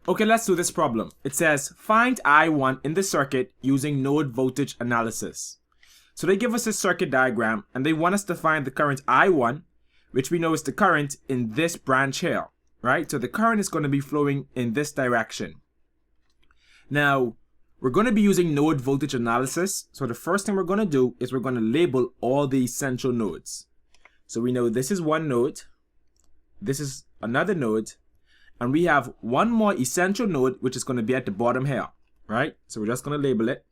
Okay, let's do this problem. It says find I1 in the circuit using node voltage analysis. So they give us a circuit diagram and they want us to find the current I1, which we know is the current in this branch here, right? So the current is going to be flowing in this direction. Now, we're going to be using node voltage analysis. So the first thing we're going to do is we're going to label all the essential nodes. So we know this is one node, this is another node, and we have one more essential node, which is going to be at the bottom here, right? So we're just going to label it.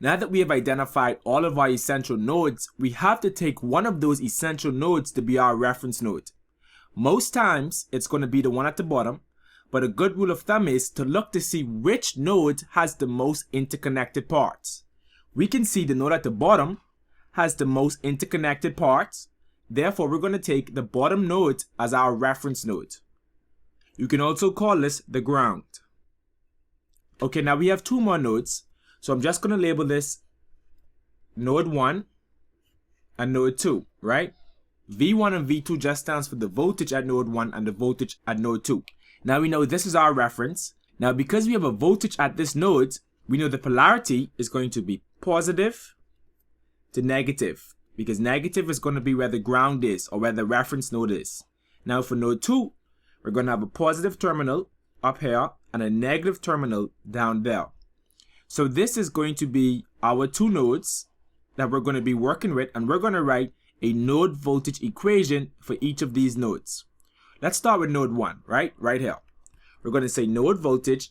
Now that we have identified all of our essential nodes, we have to take one of those essential nodes to be our reference node. Most times, it's going to be the one at the bottom, but a good rule of thumb is to look to see which node has the most interconnected parts. We can see the node at the bottom has the most interconnected parts. Therefore, we're going to take the bottom node as our reference node. You can also call this the ground. Okay, now we have two more nodes. So I'm just going to label this node 1 and node 2, right? V1 and V2 just stands for the voltage at node 1 and the voltage at node 2. Now we know this is our reference. Now because we have a voltage at this node, we know the polarity is going to be positive to negative, because negative is going to be where the ground is or where the reference node is. Now for node 2, we're going to have a positive terminal up here and a negative terminal down there. So this is going to be our two nodes that we're going to be working with, and we're going to write a node voltage equation for each of these nodes. Let's start with node 1, right here. We're going to say node voltage.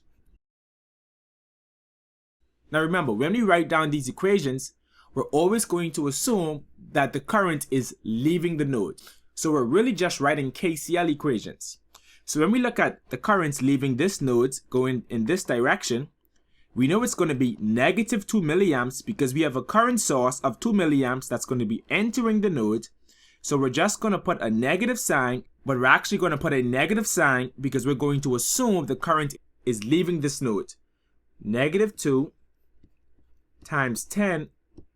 Now remember, when we write down these equations, we're always going to assume that the current is leaving the node. So we're really just writing KCL equations. So when we look at the currents leaving this node going in this direction, we know it's going to be negative 2 milliamps because we have a current source of 2 milliamps that's going to be entering the node. So we're just going to put a negative sign, but we're actually going to put a negative sign because we're going to assume the current is leaving this node. Negative 2 times 10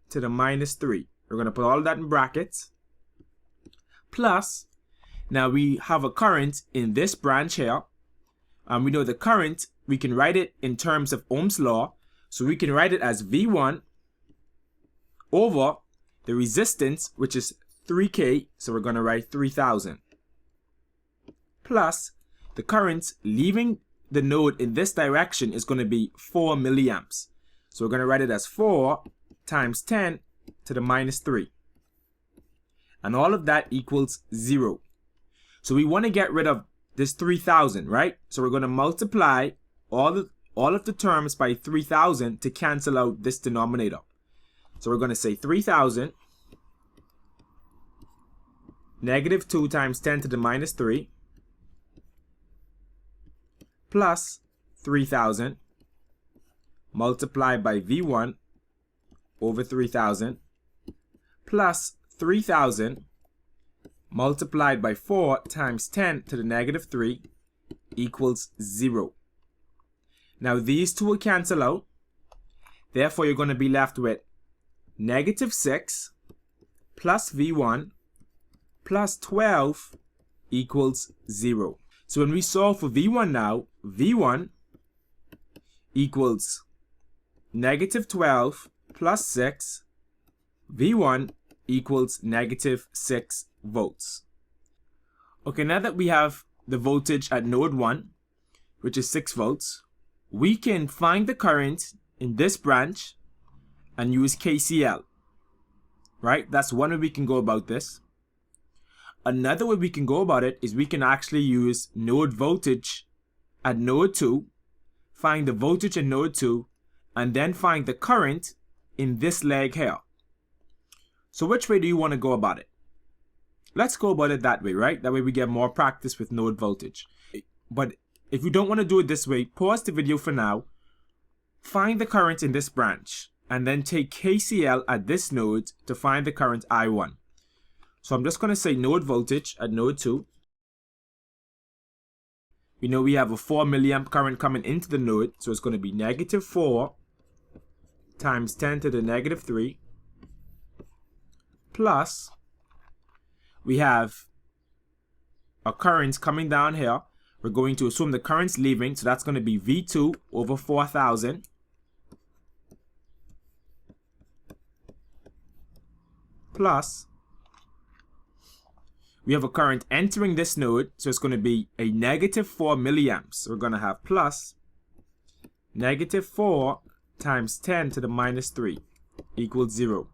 to the minus 3. We're going to put all of that in brackets. Plus, now we have a current in this branch here. And we know the current, we can write it in terms of Ohm's law. So we can write it as V1 over the resistance, which is 3K. So we're going to write 3000. Plus, the current leaving the node in this direction is going to be 4 milliamps. So we're going to write it as 4 times 10 to the minus 3. And all of that equals 0. So we want to get rid of this 3000, right? So we're going to multiply all of the terms by 3000 to cancel out this denominator. So we're going to say 3000 negative 2 times 10 to the minus 3 plus 3000 multiplied by V1 over 3000 plus 3000 multiplied by 4 times 10 to the negative 3 equals 0. Now these two will cancel out. Therefore, you're going to be left with negative 6 plus V1 plus 12 equals 0. So when we solve for V1 now, V1 equals negative 12 plus 6. V1 equals negative 6 volts. Okay, now that we have the voltage at node 1, which is 6 volts, we can find the current in this branch and use KCL, right? That's one way we can go about this. Another way we can go about it is we can actually use node voltage at node 2, find the voltage at node 2, and then find the current in this leg here. So which way do you want to go about it? Let's go about it that way, right? That way we get more practice with node voltage. But if you don't want to do it this way, pause the video for now, find the current in this branch, and then take KCL at this node to find the current I1. So I'm just going to say node voltage at node 2. We know we have a 4 milliamp current coming into the node, so it's going to be negative 4 times 10 to the negative 3 plus we have a current coming down here. we're going to assume the current's leaving, so that's going to be V2 over 4,000 plus, we have a current entering this node, so it's going to be a negative 4 milliamps. So we're going to have plus negative 4 times 10 to the minus 3 equals 0.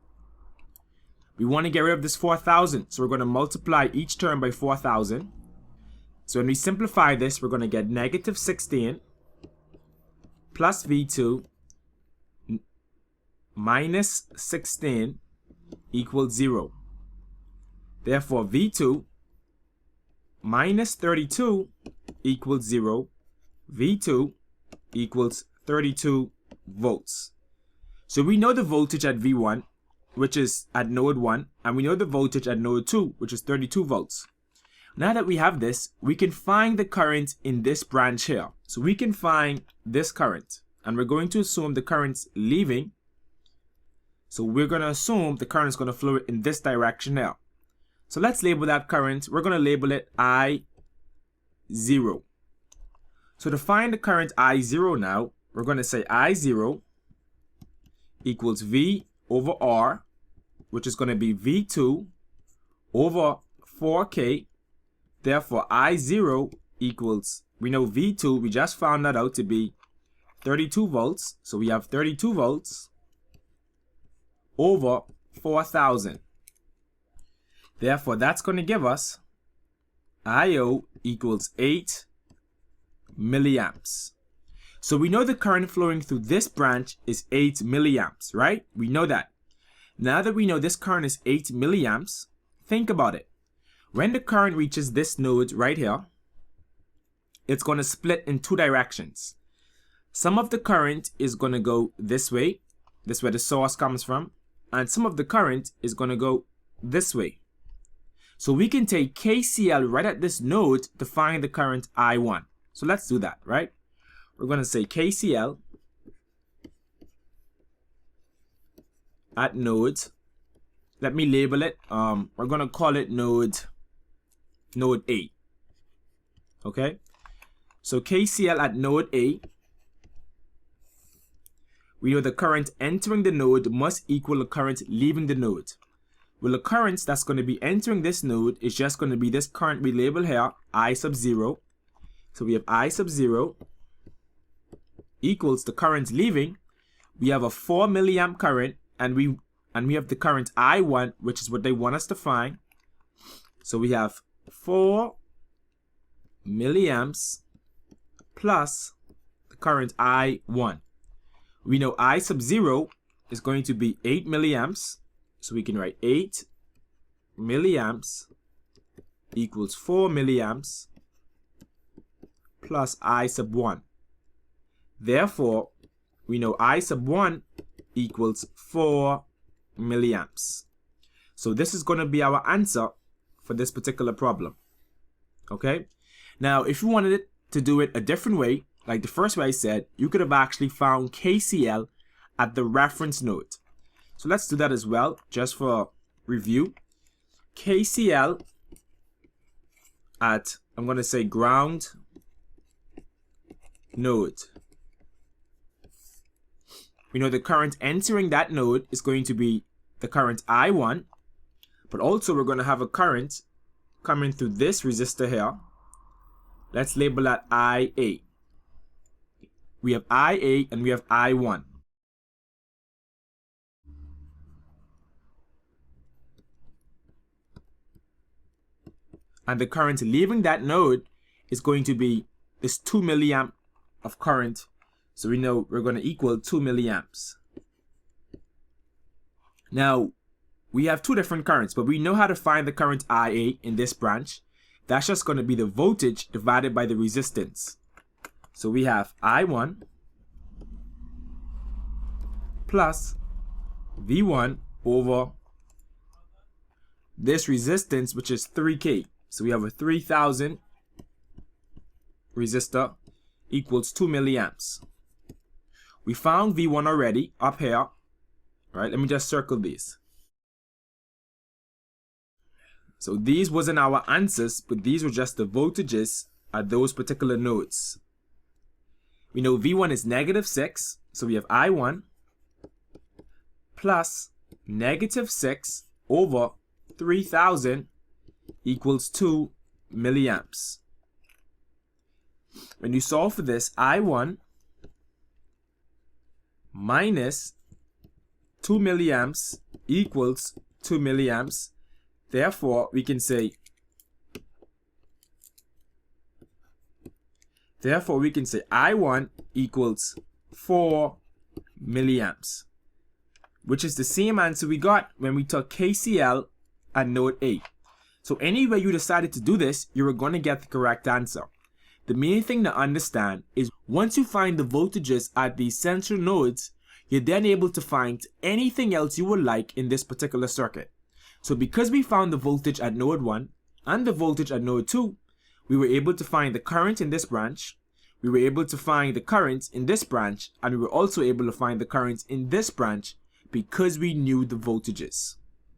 We want to get rid of this 4,000, so we're going to multiply each term by 4,000. So when we simplify this, we're going to get negative 16 plus V2 minus 16 equals 0. Therefore, V2 minus 32 equals 0. V2 equals 32 volts. So we know the voltage at V1, which is at node 1, and we know the voltage at node 2, which is 32 volts. Now that we have this, we can find the current in this branch here. So we can find this current, and we're going to assume the current's leaving. So we're going to assume the current is going to flow in this direction now. So let's label that current. We're going to label it I0. So to find the current I0 now, we're going to say I0 equals V over R, which is going to be V2 over 4K. Therefore, I0 equals, we know V2, we just found that out to be 32 volts. So we have 32 volts over 4,000. Therefore, that's going to give us I0 equals 8 milliamps. So we know the current flowing through this branch is 8 milliamps, right? We know that. Now that we know this current is 8 milliamps, think about it. When the current reaches this node right here, it's going to split in two directions. Some of the current is going to go this way. This is where the source comes from. And some of the current is going to go this way. So we can take KCL right at this node to find the current I1. So let's do that, right? We're going to say KCL at node. Let me label it. We're going to call it node A. Okay? So KCL at node A. We know the current entering the node must equal the current leaving the node. Well, the current that's going to be entering this node is just going to be this current we label here, I sub 0. So we have I sub 0 equals the current leaving. We have a 4 milliamp current, and we have the current I1, which is what they want us to find. So we have 4 milliamps plus the current I1. We know I sub 0 is going to be 8 milliamps. So we can write 8 milliamps equals 4 milliamps plus I sub 1. Therefore, we know I sub 1 equals 4 milliamps. So this is going to be our answer for this particular problem. Okay? Now, if you wanted to do it a different way, like the first way I said, you could have actually found KCL at the reference node. So let's do that as well, just for review. KCL at, I'm going to say ground node. We know the current entering that node is going to be the current I1, but also we're going to have a current coming through this resistor here. Let's label that IA. We have IA and we have I1. And the current leaving that node is going to be this 2 milliamp of current. So we know we're going to equal 2 milliamps. Now, we have two different currents, but we know how to find the current IA in this branch. That's just going to be the voltage divided by the resistance. So we have I1 plus V1 over this resistance, which is 3K. So we have a 3000 resistor equals 2 milliamps. We found V1 already up here. Right, let me just circle these. So these wasn't our answers, but these were just the voltages at those particular nodes. We know V1 is -6, so we have I1 plus -6 over 3000 equals 2 milliamps. When you solve for this, I1 minus 2 milliamps equals 2 milliamps. Therefore, we can say I1 equals 4 milliamps, which is the same answer we got when we took KCL at node A. So anywhere you decided to do this, you were going to get the correct answer. The main thing to understand is once you find the voltages at these central nodes, you're then able to find anything else you would like in this particular circuit. So because we found the voltage at node 1 and the voltage at node 2, we were able to find the current in this branch, we were able to find the current in this branch, and we were also able to find the current in this branch because we knew the voltages.